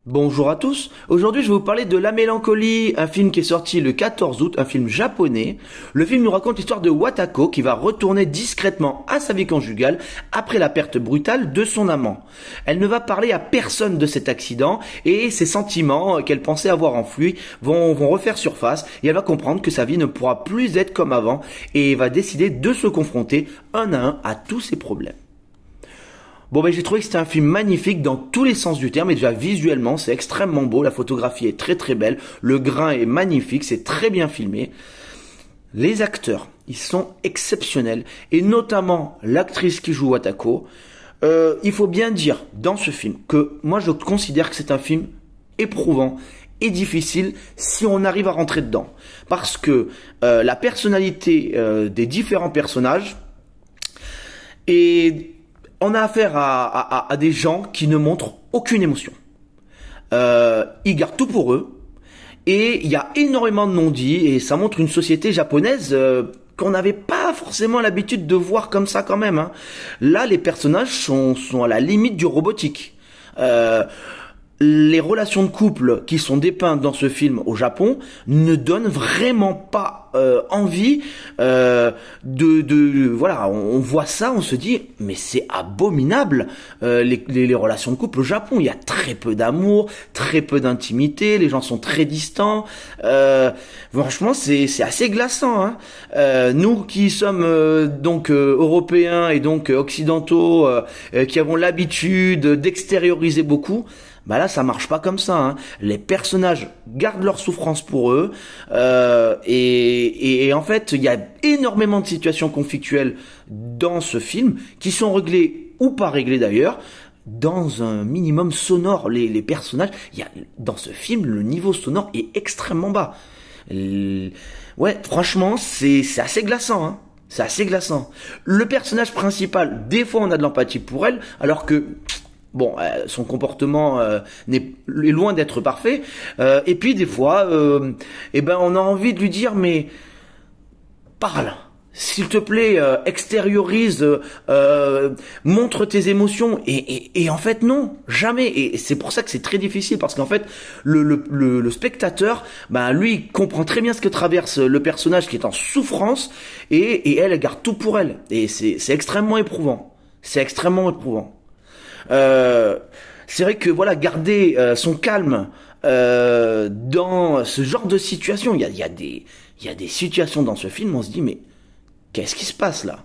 Bonjour à tous, aujourd'hui je vais vous parler de La Mélancolie, un film qui est sorti le 14 août, un film japonais. Le film nous raconte l'histoire de Watako qui va retourner discrètement à sa vie conjugale après la perte brutale de son amant. Elle ne va parler à personne de cet accident et ses sentiments qu'elle pensait avoir enfouis vont refaire surface et elle va comprendre que sa vie ne pourra plus être comme avant et va décider de se confronter un à un à tous ses problèmes. Bon j'ai trouvé que c'était un film magnifique dans tous les sens du terme et déjà visuellement c'est extrêmement beau, la photographie est très très belle, le grain est magnifique, c'est très bien filmé. Les acteurs, ils sont exceptionnels et notamment l'actrice qui joue Watako. Il faut bien dire dans ce film que moi je considère que c'est un film éprouvant et difficile si on arrive à rentrer dedans. Parce que la personnalité des différents personnages est... On a affaire à des gens qui ne montrent aucune émotion. Ils gardent tout pour eux. Et il y a énormément de non-dits. Et ça montre une société japonaise qu'on n'avait pas forcément l'habitude de voir comme ça quand même. Hein. Là, les personnages sont à la limite du robotique. Les relations de couple qui sont dépeintes dans ce film au Japon ne donnent vraiment pas envie voilà, on voit ça, on se dit mais c'est abominable les relations de couple au Japon, il y a très peu d'amour, très peu d'intimité, les gens sont très distants, franchement c'est assez glaçant hein. Nous qui sommes donc européens et donc occidentaux qui avons l'habitude d'extérioriser beaucoup, bah là ça marche pas comme ça hein. Les personnages gardent leur souffrance pour eux et en fait il y a énormément de situations conflictuelles dans ce film qui sont réglées ou pas réglées d'ailleurs dans un minimum sonore. Les personnages, dans ce film le niveau sonore est extrêmement bas. Ouais franchement c'est assez glaçant hein. C'est assez glaçant. Le personnage principal, des fois on a de l'empathie pour elle alors que bon, son comportement est loin d'être parfait. Et puis des fois, on a envie de lui dire mais parle, s'il te plaît, extériorise, montre tes émotions. Et en fait non, jamais. Et c'est pour ça que c'est très difficile parce qu'en fait le spectateur, lui il comprend très bien ce que traverse le personnage qui est en souffrance et elle garde tout pour elle. Et c'est extrêmement éprouvant. C'est extrêmement éprouvant. C'est vrai que voilà, garder son calme dans ce genre de situation, il y a des situations dans ce film, on se dit mais qu'est-ce qui se passe là?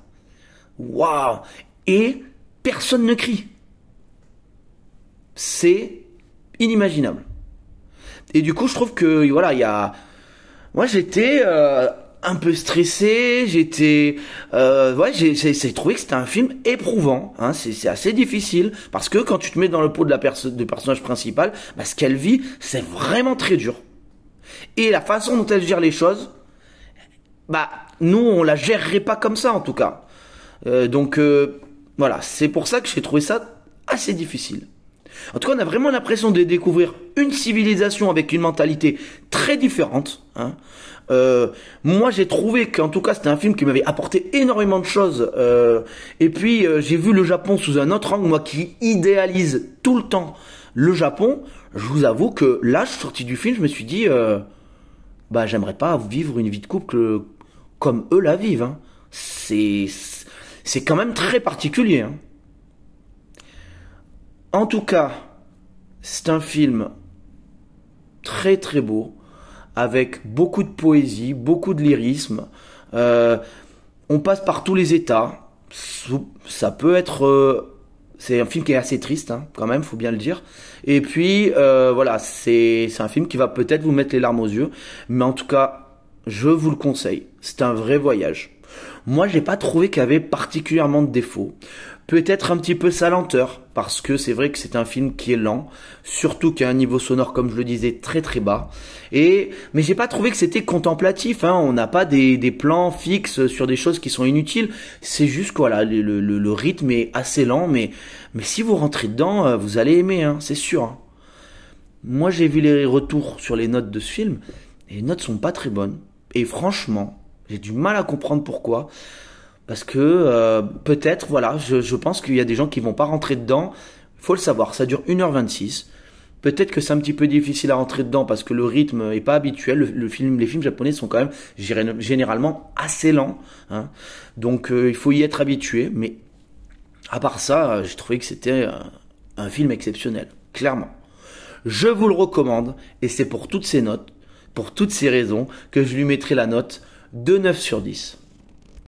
Waouh! Et personne ne crie. C'est inimaginable. Et du coup, je trouve que voilà, moi j'étais un peu stressé, j'ai trouvé que c'était un film éprouvant, hein, c'est assez difficile, parce que quand tu te mets dans le pot du personnage principal, ce qu'elle vit, c'est vraiment très dur. Et la façon dont elle gère les choses, nous, on la gérerait pas comme ça, en tout cas. Voilà, c'est pour ça que j'ai trouvé ça assez difficile. En tout cas, on a vraiment l'impression de découvrir une civilisation avec une mentalité très différente, hein. Moi j'ai trouvé qu'en tout cas c'était un film qui m'avait apporté énormément de choses et puis j'ai vu le Japon sous un autre angle, moi qui idéalise tout le temps le Japon. Je vous avoue que là je suis sorti du film, je me suis dit j'aimerais pas vivre une vie de couple comme eux la vivent hein. C'est quand même très particulier hein. En tout cas c'est un film très très beau, avec beaucoup de poésie, beaucoup de lyrisme. On passe par tous les états. Ça peut être... c'est un film qui est assez triste, hein, quand même, faut bien le dire. Et puis, voilà, c'est un film qui va peut-être vous mettre les larmes aux yeux. Mais en tout cas, je vous le conseille. C'est un vrai voyage. Moi, j'ai pas trouvé qu'il y avait particulièrement de défauts. Peut-être un petit peu sa lenteur, parce que c'est vrai que c'est un film qui est lent, surtout qu'il y a un niveau sonore, comme je le disais, très très bas. Mais j'ai pas trouvé que c'était contemplatif, hein. On n'a pas des plans fixes sur des choses qui sont inutiles. C'est juste que voilà, le rythme est assez lent, mais si vous rentrez dedans, vous allez aimer, hein, c'est sûr. Hein. Moi, j'ai vu les retours sur les notes de ce film, et les notes sont pas très bonnes. Et franchement, j'ai du mal à comprendre pourquoi. Parce que peut-être, voilà, je pense qu'il y a des gens qui vont pas rentrer dedans. Faut le savoir, ça dure 1h26. Peut-être que c'est un petit peu difficile à rentrer dedans parce que le rythme est pas habituel. Les films japonais sont quand même généralement assez lents, hein. Donc il faut y être habitué. Mais à part ça, j'ai trouvé que c'était un film exceptionnel, clairement. Je vous le recommande et c'est pour toutes ces notes, pour toutes ces raisons que je lui mettrai la note de 9 sur 10.